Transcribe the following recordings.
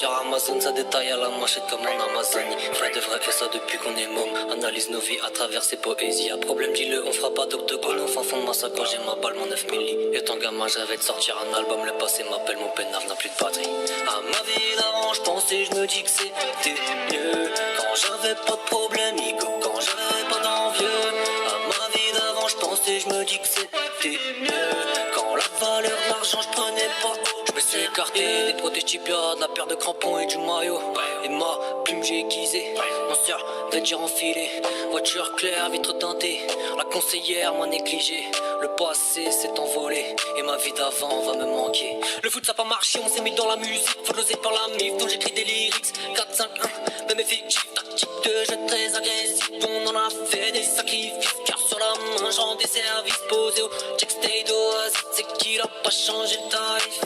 sur Amazon, ça détaille à la manchette comme en Amazonie. Vrai de vrai fait ça depuis qu'on est môme. Analyse nos vies à travers ses poésies. Y'a problème, dis-le, on fera pas d'octogone. Au fin fond de ma sac quand j'ai ma balle, mon 9 milli. Étant gamin, j'avais de sortir un album. Le passé m'appelle, mon peinard n'a plus de batterie. À ma vie d'avant, je pensais, je me dis que c'était mieux. Quand j'avais pas de problème, Nico, quand j'avais pas d'envieux. À ma vie d'avant, je pensais, je me dis que c'était mieux. Quand la valeur de l'argent, je prenais pas. Je me suis écarté des protèges tibias, de la paire de crampons et du maillot. Et ma plume j'ai aiguisé, mon sœur vêture enfilée. Voiture claire, vitre teintée, la conseillère m'a négligé. Le passé s'est envolé et ma vie d'avant va me manquer. Le foot ça a pas marché, on s'est mis dans la musique. Faut l'oser par la mif, donc j'écris des lyrics 4, 5, 1, même effectif. Tactique de jeu très agressif, on en a fait des sacrifices. Car sur la main, j'en des services posés au check stay d'Oasis. C'est qu'il a pas changé de tarif.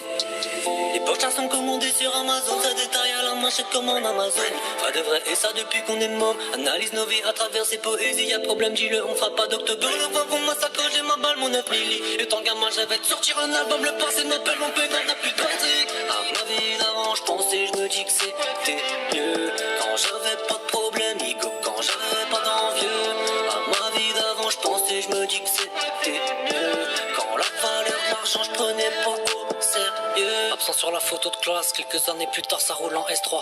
Les poches sont commandées sur Amazon, ça détaille à la manchette comme en Amazon. Vrai de vrai et ça depuis qu'on est môme. Analyse nos vies à travers ses poésies. Y'a problème, dis-le, on fera pas d'octogone. Enfin pour moi ça colle, j'ai ma balle, mon 9 milli. Étant gamin j'avais de sortir un album. Le passé m'appelle, mon pénal n'a plus de batterie. À ma vie d'avant je pensais, je me dis que c'était mieux. Quand j'avais pas de problème, Nico, quand j'avais pas d'envieux. À ma vie d'avant je pensais, je me dis que c'était mieux. Quand la valeur de l'argent je prenais pas au sérieux. Absent sur la photo de classe, quelques années plus tard ça roule en S3.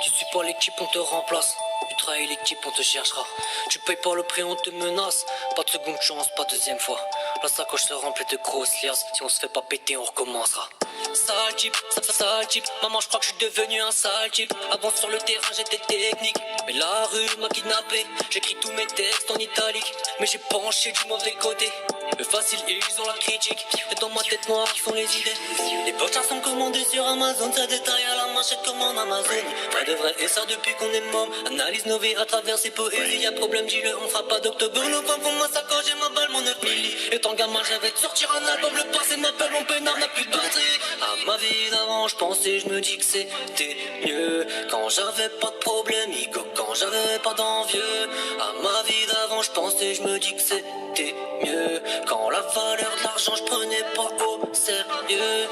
Tu suis pas l'équipe, on te remplace. Tu trahis l'équipe, on te cherchera. Tu payes pas le prix, on te menace. Pas de seconde chance, pas deuxième fois. La sacoche se remplit de grosses liasses. Si on se fait pas péter, on recommencera. Sale type, sale type. Maman, je crois que je suis devenu un sale type. Avant sur le terrain, j'étais technique. Mais la rue m'a kidnappé. J'écris tous mes textes en italique. Mais j'ai penché du mauvais côté. Le facile, ils ont la critique. Et dans ma tête noire, ils font les idées. Les poches sont commandées sur Amazon. Ça détaille à la manchette comme en Amazon. Vrai de vrai, et ça depuis qu'on est môme. Analyse nos vies à travers ses poésies. Y'a problème, dis-le, on fera pas d'octogone. Enfin pour moi, ça quand j'ai ma balle, mon 9 milli. Étant gamin, j'avais de sortir un album. Le passé m'appelle, mon pénard n'a plus de batterie. À ma vie d'avant, je pensais, je me dis que c'était mieux. Quand j'avais pas de problème, Nico, quand j'avais pas d'envieux. À ma vie d'avant, je pensais, je me dis que c'était mieux. Quand la valeur de l'argent, je prenais pas au sérieux.